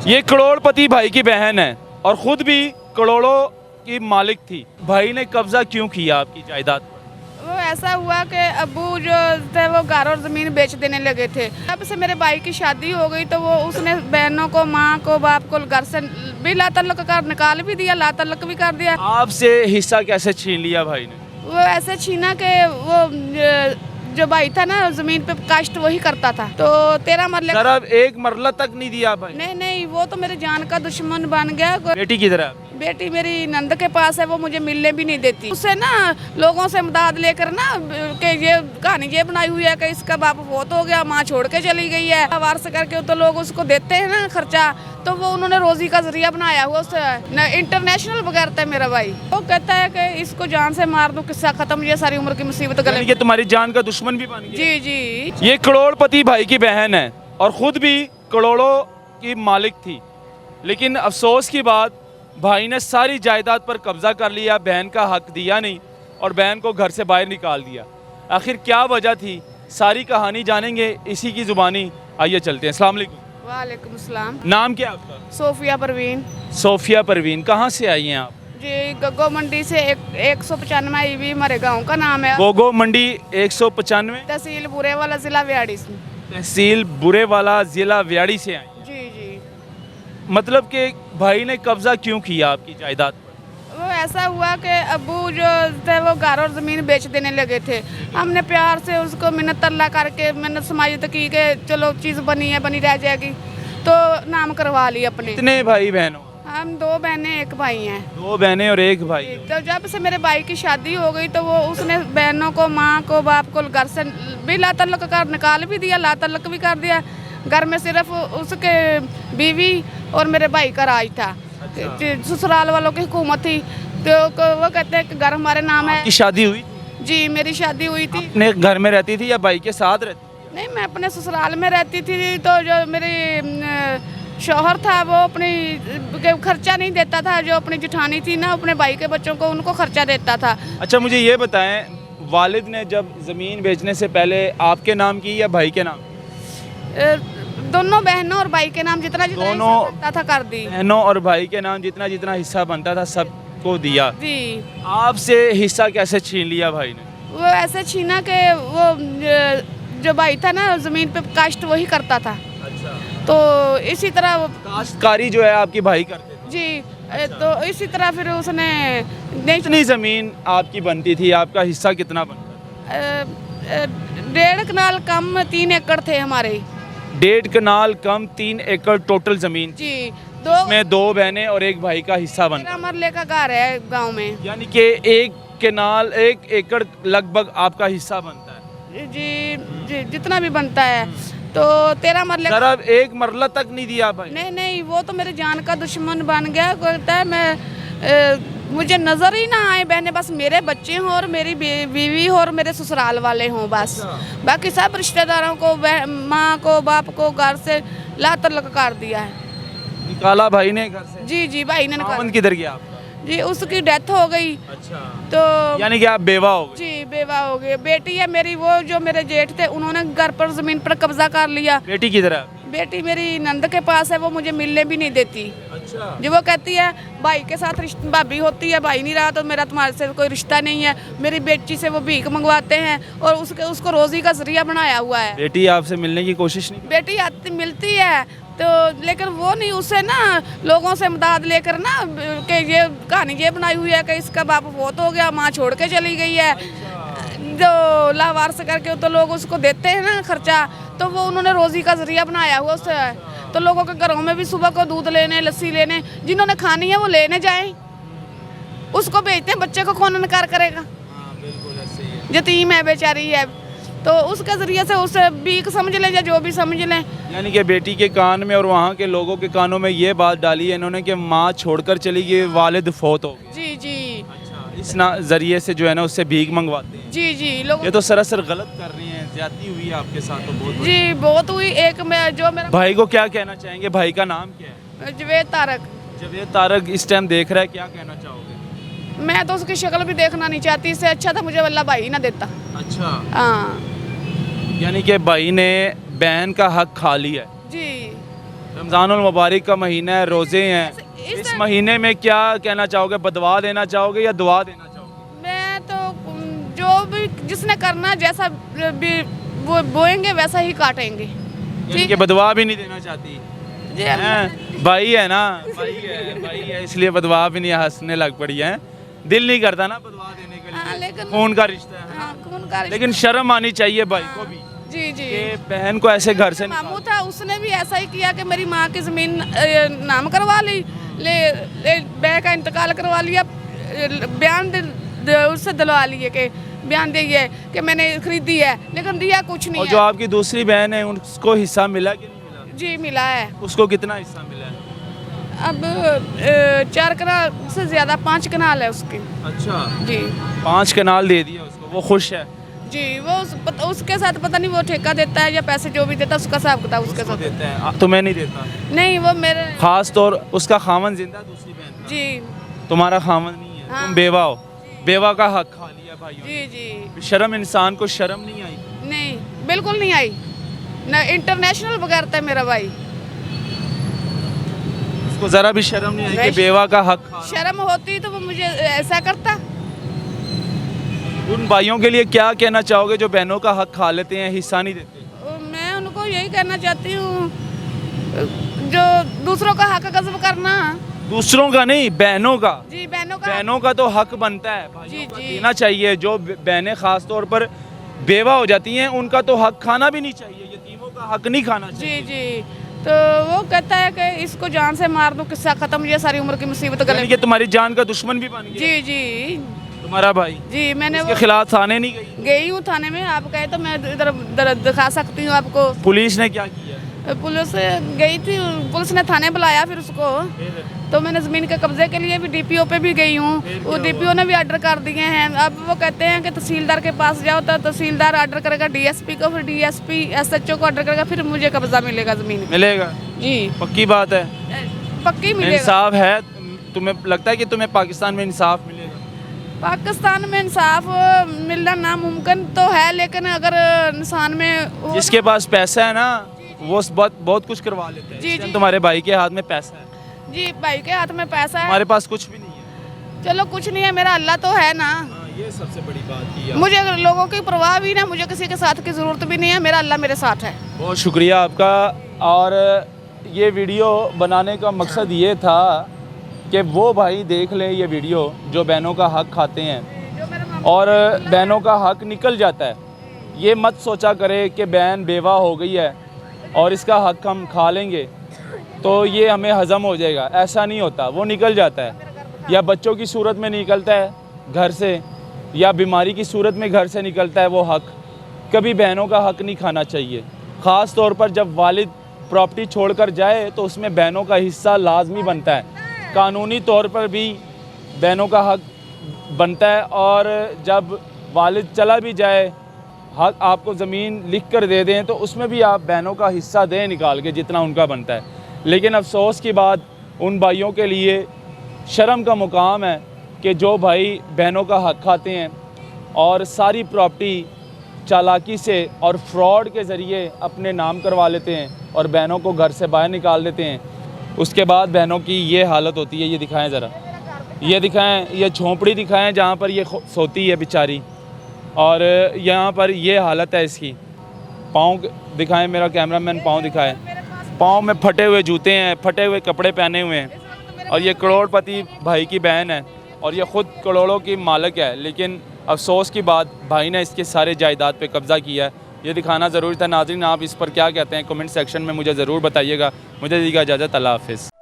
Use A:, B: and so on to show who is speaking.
A: ये करोड़पति भाई की बहन है और खुद भी करोड़ों की मालिक थी। भाई ने कब्जा क्यों किया आपकी जायदाद पर?
B: वो ऐसा हुआ कि अब्बू जो थे वो घर और ज़मीन बेच देने लगे थे। तब से मेरे भाई की शादी हो गई तो वो उसने बहनों को, माँ को, बाप को घर से भी ला तल्लुक कर निकाल भी दिया, ला तल्लुक भी कर दिया।
A: आपसे हिस्सा कैसे छीन लिया भाई ने?
B: वो ऐसे छीना के वो जो भाई था ना ज़मीन पे काश्त वही करता था, तो 13 मरले
A: सर अब एक मरला तक नहीं दिया भाई?
B: नहीं नहीं, वो तो मेरे जान का दुश्मन बन गया।
A: बेटी की तरह?
B: बेटी मेरी नंद के पास है, वो मुझे मिलने भी नहीं देती। उससे ना लोगों से मदद लेकर ना कि ये कहानी ये बनाई हुई है कि इसका बाप बहुत हो गया, माँ छोड़ के चली गई है, वारस करके तो लोग उसको देते हैं ना खर्चा, तो वो उन्होंने रोजी का जरिया बनाया हुआ उससे इंटरनेशनल बगैरता है मेरा भाई। वो कहता है कि इसको जान से मार दूं, किस्सा खत्म, ये सारी उम्र की मुसीबत गले।
A: यानी कि तुम्हारी जान का दुश्मन भी बन गया?
B: जी जी।
A: ये करोड़पति भाई की बहन है और खुद भी करोड़ों की मालिक थी, लेकिन अफसोस की बात भाई ने सारी जायदाद पर कब्जा कर लिया, बहन का हक दिया नहीं और बहन को घर से बाहर निकाल दिया। आखिर क्या वजह थी, सारी कहानी जानेंगे इसी की जुबानी। आइए चलते हैं। अस्सलाम वालेकुम।
B: वालेकुम सलाम।
A: नाम क्या है आपका?
B: सोफिया परवीन।
A: सोफिया परवीन। कहाँ से आई हैं आप?
B: जी गग्गो मंडी से 195 ईवी हमारे गांव का नाम है।
A: गोगो मंडी 195,
B: तहसील बुरेवाला, जिला व्याड़ी से।
A: तहसील बुरेवाला, जिला व्याड़ी से आई।
B: जी जी।
A: मतलब कि भाई ने कब्जा क्यों किया आपकी जायदाद पर?
B: वो ऐसा हुआ कि अब्बू जो थे वो घर और ज़मीन बेच देने लगे थे। हमने प्यार से उसको मिन्नत तल्ला करके मिन्नत समाजत की कि चलो चीज़ बनी है, बनी रह जाएगी, तो नाम करवा ली अपने।
A: कितने भाई बहन हो?
B: हम 2 बहनें 1 भाई हैं।
A: 2 बहनें और 1 भाई।
B: तो जब से मेरे भाई की शादी हो गई तो वो उसने बहनों को, माँ को, बाप को घर से भी ला तल्लुक कर निकाल भी दिया, ला तल्लुक भी कर दिया। घर में सिर्फ उसके बीवी और मेरे भाई का राज था। ससुराल वालों की हुकूमत थी, तो वो कहते हैं कि घर हमारे नाम है।
A: की शादी हुई?
B: जी मेरी शादी हुई थी।
A: अपने घर में रहती थी या भाई के साथ रहती थी?
B: नहीं, मैं अपने ससुराल में रहती थी। तो जो मेरी शौहर था वो अपनी खर्चा नहीं देता था, जो अपनी जेठानी थी ना अपने भाई के बच्चों को उनको खर्चा देता था।
A: अच्छा मुझे ये बताएं, वालिद ने जब ज़मीन बेचने से पहले आपके नाम की या भाई के नाम?
B: दोनों बहनों और भाई के नाम जितना जितना
A: दोनों
B: हिस्सा बनता था कर दी।
A: बहनों और भाई के नाम जितना जितना हिस्सा बनता था सबको दिया।
B: जी।
A: आपसे हिस्सा कैसे छीन लिया भाई ने?
B: वो ऐसे छीना के वो जो भाई था ना ज़मीन पे काश्त वही करता था।
A: अच्छा।
B: तो इसी तरह
A: काश्तकारी जो है आपकी भाई करते थे?
B: जी। तो इसी तरह फिर उसने नहीं।
A: कितनी ज़मीन आपकी बनती थी, आपका हिस्सा कितना बनता था?
B: 1.5 कनाल कम 3 एकड़ थे हमारे।
A: 1.5 कनाल कम 3 एकड़ टोटल ज़मीन।
B: जी। 2
A: में 2 बहनें और 1 भाई का हिस्सा बनता।
B: 13 मरले का घर है गांव में।
A: यानी कि 1 कनाल 1 एकड़ लगभग आपका हिस्सा बनता है।
B: जी जी जितना भी बनता है, तो 13 मरले।
A: सर अब एक मरला तक नहीं दिया भाई?
B: नहीं नहीं, वो तो मेरे जान का दुश्मन बन गया। कहता है मैं मुझे नज़र ही ना आए बहनें, बस मेरे बच्चे हों और मेरी बीवी हो और मेरे ससुराल वाले हों बस। बाकी सब रिश्तेदारों को, माँ को, बाप को घर से ला तल्लुक कर दिया है।
A: निकाला भाई ने घर से?
B: जी जी भाई ने निकाला।
A: खामन किधर गया आपका?
B: जी उसकी डेथ हो गई।
A: अच्छा।
B: तो
A: यानी कि आप बेवा हो गए?
B: जी बेवा हो गई। बेटी है मेरी, वो जो मेरे जेठ थे उन्होंने घर पर ज़मीन पर कब्जा कर लिया।
A: बेटी की तरह?
B: बेटी मेरी नंद के पास है, वो मुझे मिलने भी नहीं देती।
A: अच्छा।
B: जो वो कहती है भाई के साथ भाभी होती है, भाई नहीं रहा तो मेरा तुम्हारे से कोई रिश्ता नहीं है। मेरी बेटी से वो भीख मंगवाते हैं और उसको रोजी का जरिया बनाया हुआ है।
A: बेटी आपसे मिलने की कोशिश नहीं?
B: बेटी आती मिलती है तो, लेकिन वो नहीं, उसे ना लोगों से मदद लेकर ना कि ये कहानी ये बनाई हुई है कि इसका बाप बहुत हो गया, माँ छोड़ के चली गई है, जो लावारस करके तो लोग उसको देते हैं ना खर्चा, तो वो उन्होंने रोजी का जरिया बनाया हुआ उससे। तो लोगों के घरों में भी सुबह को दूध लेने, लस्सी लेने, जिन्होंने खानी है वो लेने जाएं, उसको भेजते हैं। बच्चे को कौन इनकार करेगा? यतीम है बेचारी है, तो उसके जरिए से उसे भीख समझ लें या जो भी समझ लें।
A: यानी कि बेटी के कान में और वहाँ के लोगों के कानों में ये बात डाली है इन्होंने कि माँ छोड़कर चली गई, वालिद फौत हो गए।
B: जी जी।
A: अच्छा। इस जरिए से जो है ना उससे भीख मंगवाते हैं।
B: जी जी। लोग
A: ये तो सरासर गलत कर रही हैं, ज्यादती हुई है आपके साथ तो बहुत।
B: जी बहुत हुई। एक में जो मेरा
A: भाई को क्या कहना चाहेंगे? भाई का नाम क्या है?
B: जवेद तारक।
A: जवेद तारक इस टाइम देख रहा है, क्या कहना चाहोगे?
B: मैं तो उसकी शक्ल भी देखना नहीं चाहती, इससे अच्छा था मुझे वल्ला भाई ना देता।
A: अच्छा।
B: हाँ
A: यानी कि भाई ने बहन का हक खा लिया है।
B: जी।
A: तो रमज़ानुल मुबारक का महीना है, रोज़े हैं, इस महीने में क्या कहना चाहोगे? बदवा देना चाहोगे या दुआ देना चाहोगे?
B: मैं तो जो भी जिसने करना जैसा भी वो बोएंगे वैसा ही काटेंगे।
A: यानी कि बदवा भी नहीं देना चाहती
B: जी
A: हैं? भाई है ना, भाई है इसलिए बदवा भी नहीं, हंसने लग पड़ी है। दिल नहीं करता ना बदवा देने के
B: हाँ,
A: लिए,
B: लेकिन
A: खून का रिश्ता है।
B: हाँ, खून का
A: लेकिन शर्म आनी चाहिए भाई को भी
B: जी जी।
A: कि बहन को ऐसे घर से
B: मामू था, उसने भी ऐसा ही किया कि मेरी माँ की ज़मीन नाम करवा ली, ले बह का इंतकाल करवा लिया, बयान उससे दिलवा लिए कि बयान दिए कि मैंने खरीदी है, लेकिन दिया कुछ नहीं
A: और जो
B: है।
A: आपकी दूसरी बहन है उसको हिस्सा मिला कि नहीं मिला?
B: जी मिला है।
A: उसको कितना हिस्सा मिला है?
B: अब 4 कनाल से ज़्यादा 5 कनाल है उसकी।
A: अच्छा,
B: जी
A: 5 कनाल दे दिया उसको, वो खुश है?
B: जी वो उसके साथ पता नहीं वो ठेका देता है या पैसे जो भी देता है उसका हिसाब किताब उसके
A: उसको
B: साथ
A: देते हैं, तुम्हें नहीं देता?
B: नहीं वो मेरे
A: खास तौर उसका खामन जिंदा है दूसरी बहन का?
B: जी
A: तुम्हारा खामन नहीं है,
B: हाँ।
A: तुम बेवा हो, बेवा का हक खा लिया भाइयों
B: जी जी
A: ने। शर्म, इंसान को शर्म नहीं आई?
B: नहीं बिल्कुल नहीं आई ना, इंटरनेशनल बगैरता है मेरा भाई।
A: उसको जरा भी शर्म नहीं आई कि
B: नहीं।
A: बेवा का हक खा रहा
B: शर्म होती तो वो मुझे ऐसा करता।
A: है। उन भाइयों के लिए क्या कहना चाहोगे जो बहनों का हक खा लेते हैं, हिस्सा नहीं देते?
B: मैं उनको यही कहना चाहती हूँ जो दूसरों का हक गज़ब करना।
A: दूसरों का नहीं, बहनों का।
B: जी बहनों का
A: बहनों का तो हक बनता है, भाइयों
B: जी,
A: का
B: जी।
A: देना चाहिए। जो बहनें खास तौर पर बेवा हो जाती हैं उनका तो हक खाना भी नहीं चाहिए, यतीमों का हक नहीं खाना
B: जी
A: चाहिए।
B: जी। तो वो कहता है कि इसको जान से मार दूं, किस्सा खत्म, ये सारी उम्र की मुसीबत गले
A: यानी कि तुम्हारी जान का दुश्मन भी बन गया
B: जी जी
A: तुम्हारा भाई?
B: जी। मैंने
A: उसके
B: वो
A: खिलाफ थाने नहीं गई?
B: गई हूँ थाने में, आप कहे तो मैं इधर दिखा सकती हूँ आपको।
A: पुलिस ने क्या किया?
B: पुलिस गई थी, पुलिस ने थाने बुलाया फिर उसको। तो मैंने ज़मीन के कब्जे के लिए भी डीपीओ पे भी गई हूँ, वो डीपीओ ने भी ऑर्डर कर दिए हैं। अब वो कहते हैं कि तहसीलदार के पास जाओ तो तहसीलदार ऑर्डर करेगा डीएसपी को, फिर डीएसपी एसएचओ को ऑर्डर करेगा, फिर मुझे कब्जा मिलेगा ज़मीन।
A: मिलेगा?
B: जी
A: पक्की बात है?
B: पक्की मिलेगा।
A: इंसाफ है? तुम्हें लगता है कि तुम्हें पाकिस्तान में इंसाफ मिलेगा?
B: पाकिस्तान में इंसाफ मिलना नामुमकिन तो है, लेकिन अगर इंसान में हो
A: जिसके पास पैसा है ना वो बहुत कुछ करवा लेते हैं।
B: जी,
A: इस टाइम
B: जी।
A: तुम्हारे भाई के हाथ में पैसा है,
B: जी भाई के हाथ में पैसा है।
A: हमारे पास कुछ भी नहीं है।
B: चलो कुछ नहीं है, मेरा अल्लाह तो है ना।
A: ये सबसे बड़ी बात की है।
B: मुझे लोगों की परवाह भी ना, मुझे किसी के साथ की ज़रूरत भी नहीं है, मेरा अल्लाह मेरे साथ है।
A: बहुत शुक्रिया आपका। और ये वीडियो बनाने का मकसद ये था कि वो भाई देख लें ये वीडियो जो बहनों का हक खाते हैं
B: जो मेरे मामा
A: और बहनों का हक निकल जाता है। ये मत सोचा करे कि बहन बेवा हो गई है और इसका हक हम खा लेंगे तो ये हमें हज़म हो जाएगा, ऐसा नहीं होता। वो निकल जाता है, या बच्चों की सूरत में निकलता है घर से, या बीमारी की सूरत में घर से निकलता है वो हक। कभी बहनों का हक नहीं खाना चाहिए। ख़ास तौर पर जब वालिद प्रॉपर्टी छोड़कर जाए तो उसमें बहनों का हिस्सा लाजमी बनता है, कानूनी तौर पर भी बहनों का हक बनता है। और जब वालिद चला भी जाए, हक आपको ज़मीन लिख कर दे दें तो उसमें भी आप बहनों का हिस्सा दें निकाल के जितना उनका बनता है। लेकिन अफसोस की बात उन भाइयों के लिए शर्म का मुकाम है कि जो भाई बहनों का हक खाते हैं और सारी प्रॉपर्टी चालाकी से और फ्रॉड के ज़रिए अपने नाम करवा लेते हैं और बहनों को घर से बाहर निकाल देते हैं। उसके बाद बहनों की ये हालत होती है। ये दिखाएं ज़रा, ये दिखाएं, ये झोंपड़ी दिखाएं जहाँ पर ये सोती है बेचारी, और यहाँ पर ये हालत है इसकी। पाँव दिखाएं, मेरा कैमरामैन पाँव दिखाए। पाँव में फटे हुए जूते हैं, फटे हुए कपड़े पहने हुए हैं। और ये करोड़पति भाई की बहन है और ये ख़ुद करोड़ों की मालिक है, लेकिन अफसोस की बात भाई ने इसके सारे जायदाद पे कब्ज़ा किया है। ये दिखाना ज़रूरी था। नाज़रीन, आप इस पर क्या कहते हैं कमेंट सेक्शन में मुझे ज़रूर बताइएगा। मुझे दीजिएगा इजाज़त, अल्लाह हाफ़िज़।